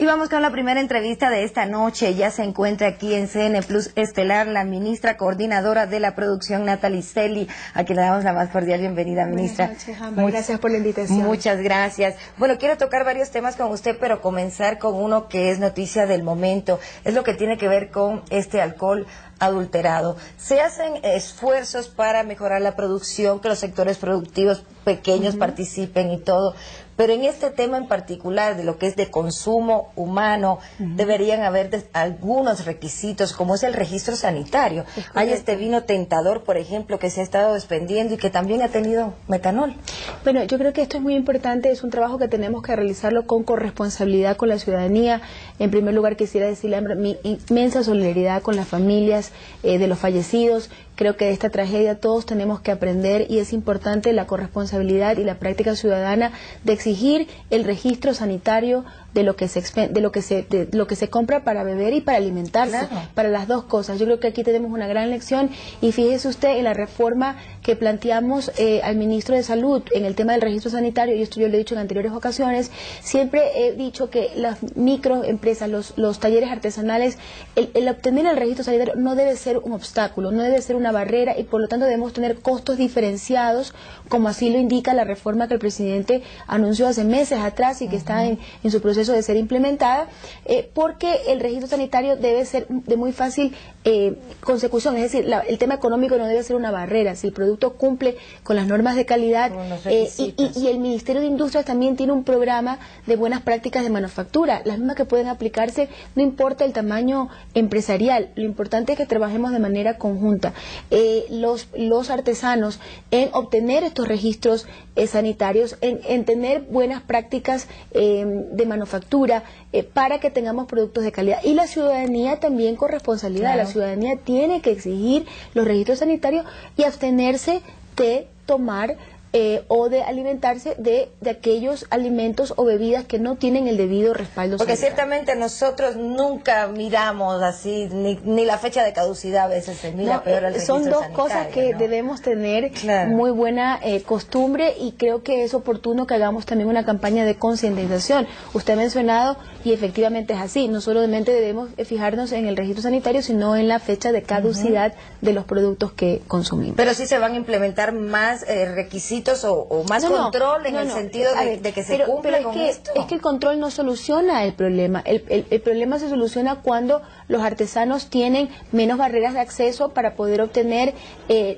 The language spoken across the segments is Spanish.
Y vamos con la primera entrevista de esta noche. Ya se encuentra aquí en CN Plus Estelar la ministra coordinadora de la producción, Natalie Celi, a quien le damos la más cordial bienvenida, ministra. Buenas noches, Ámbar. Gracias por la invitación. Muchas gracias. Bueno, quiero tocar varios temas con usted, pero comenzar con uno que es noticia del momento. Es lo que tiene que ver con este alcohol adulterado. Se hacen esfuerzos para mejorar la producción, que los sectores productivos pequeños participen y todo, pero en este tema en particular de lo que es de consumo humano, deberían haber algunos requisitos, como es el registro sanitario. Hay este vino Tentador, por ejemplo, que se ha estado expendiendo y que también ha tenido metanol. Bueno, yo creo que esto es muy importante, es un trabajo que tenemos que realizarlo con corresponsabilidad con la ciudadanía. En primer lugar, quisiera decirle mi inmensa solidaridad con las familias de los fallecidos. Creo que de esta tragedia todos tenemos que aprender y es importante la corresponsabilidad y la práctica ciudadana de exigir el registro sanitario de lo que se compra para beber y para alimentarse, para las dos cosas. Yo creo que aquí tenemos una gran lección y fíjese usted en la reforma que planteamos al ministro de Salud en el tema del registro sanitario, y esto yo lo he dicho en anteriores ocasiones. Siempre he dicho que las microempresas, los talleres artesanales, el obtener el registro sanitario no debe ser un obstáculo, no debe ser una barrera, y por lo tanto debemos tener costos diferenciados, como así lo indica la reforma que el presidente anunció hace meses atrás y que está en su proceso de ser implementada, porque el registro sanitario debe ser de muy fácil consecución, es decir, el tema económico no debe ser una barrera. Si el producto cumple con las normas de calidad, y el Ministerio de Industrias también tiene un programa de buenas prácticas de manufactura, las mismas que pueden aplicarse, no importa el tamaño empresarial, lo importante es que trabajemos de manera conjunta. Los artesanos en obtener estos registros sanitarios, en tener buenas prácticas de manufactura, para que tengamos productos de calidad, y la ciudadanía también con responsabilidad. La ciudadanía tiene que exigir los registros sanitarios y abstenerse de tomar o de alimentarse de aquellos alimentos o bebidas que no tienen el debido respaldo porque sanitario. Ciertamente nosotros nunca miramos así, ni la fecha de caducidad a veces se mira peor al registro sanitario. Son dos sanitario, cosas que debemos tener muy buena costumbre, y creo que es oportuno que hagamos también una campaña de concientización. Usted ha mencionado, y efectivamente es así, no solamente debemos fijarnos en el registro sanitario, sino en la fecha de caducidad de los productos que consumimos. Pero sí se van a implementar más requisitos o más control en el sentido de que se cumpla con esto. Es que el control no soluciona el problema. El problema se soluciona cuando los artesanos tienen menos barreras de acceso para poder obtener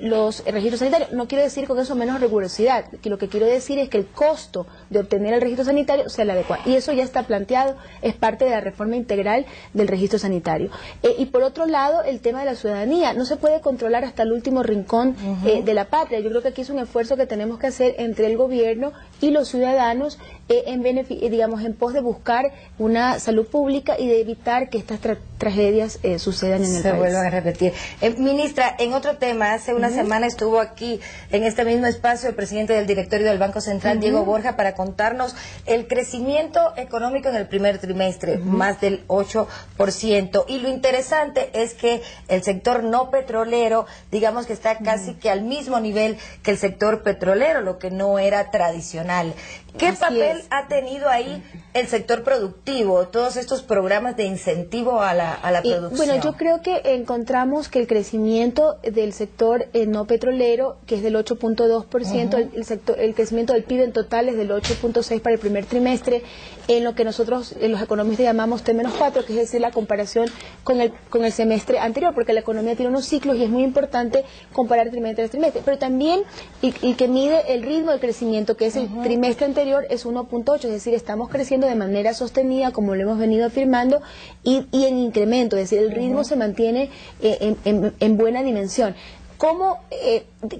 los registros sanitarios. No quiero decir con eso menos rigurosidad, que lo que quiero decir es que el costo de obtener el registro sanitario sea el adecuado. Y eso ya está planteado, es parte de la reforma integral del registro sanitario. Y por otro lado, el tema de la ciudadanía. No se puede controlar hasta el último rincón de la patria. Yo creo que aquí es un esfuerzo que tenemos que hacer entre el gobierno y los ciudadanos en pos de buscar una salud pública y de evitar que estas tragedias sucedan en el país. Se vuelvan a repetir. Ministra, en otro tema, hace una semana estuvo aquí en este mismo espacio el presidente del directorio del Banco Central, Diego Borja, para contarnos el crecimiento económico en el primer trimestre, más del 8%. Y lo interesante es que el sector no petrolero, digamos que está casi que al mismo nivel que el sector petrolero, lo que no era tradicional. ¿Qué papel ha tenido ahí el sector productivo, todos estos programas de incentivo a la producción? Bueno, yo creo que encontramos que el crecimiento del sector no petrolero, que es del 8.2%, el crecimiento del PIB en total es del 8.6% para el primer trimestre, en lo que nosotros, los economistas, llamamos T-4, que es decir, la comparación con el semestre anterior, porque la economía tiene unos ciclos y es muy importante comparar trimestre a trimestre, pero también y que mide el ritmo del crecimiento, que es el trimestre anterior, es 1.8, es decir, estamos creciendo de manera sostenida, como lo hemos venido afirmando, y en incremento, es decir, el ritmo se mantiene en buena dimensión.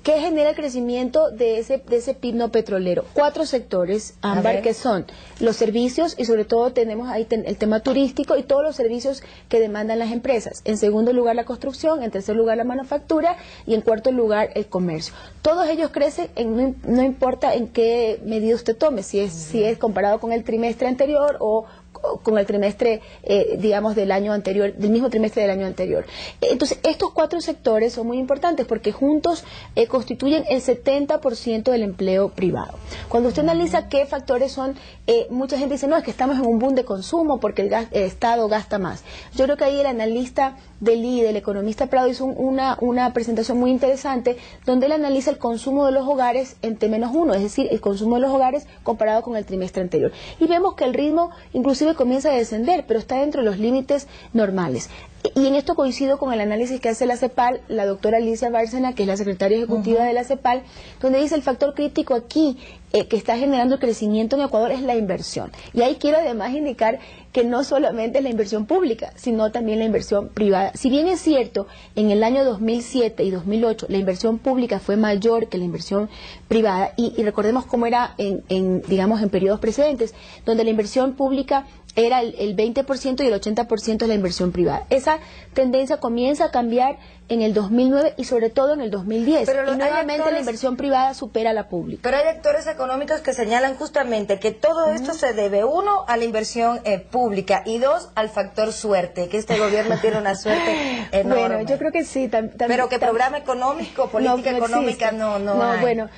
¿Qué genera el crecimiento de ese PIB no petrolero? 4 sectores, Ámbar, que son los servicios, y sobre todo tenemos ahí el tema turístico y todos los servicios que demandan las empresas. En segundo lugar, la construcción. En tercer lugar, la manufactura. Y en cuarto lugar, el comercio. Todos ellos crecen, no importa en qué medida usted tome, si es comparado con el trimestre anterior o con el trimestre, digamos, del año anterior, del mismo trimestre del año anterior. Entonces, estos 4 sectores son muy importantes porque juntos constituyen el 70% del empleo privado. Cuando usted analiza qué factores son, mucha gente dice, no, es que estamos en un boom de consumo porque el Estado gasta más. Yo creo que ahí el analista del IDE, el economista Prado, hizo una presentación muy interesante donde él analiza el consumo de los hogares en T-1, es decir, el consumo de los hogares comparado con el trimestre anterior. Y vemos que el ritmo inclusive comienza a descender, pero está dentro de los límites normales. Y en esto coincido con el análisis que hace la CEPAL, la doctora Alicia Bárcena, que es la secretaria ejecutiva de la CEPAL, donde dice el factor crítico aquí que está generando el crecimiento en Ecuador es la inversión. Y ahí quiero además indicar que no solamente es la inversión pública, sino también la inversión privada. Si bien es cierto, en el año 2007 y 2008 la inversión pública fue mayor que la inversión privada, y recordemos cómo era digamos, en periodos precedentes, donde la inversión pública era el 20% y el 80% es la inversión privada. Esa tendencia comienza a cambiar en el 2009 y sobre todo en el 2010. Pero y nuevamente la inversión privada supera a la pública. Pero hay actores económicos que señalan justamente que todo esto se debe, 1, a la inversión pública y 2, al factor suerte, que este gobierno tiene una suerte enorme. Bueno, yo creo que sí. Pero que programa económico, política económica no hay. Bueno,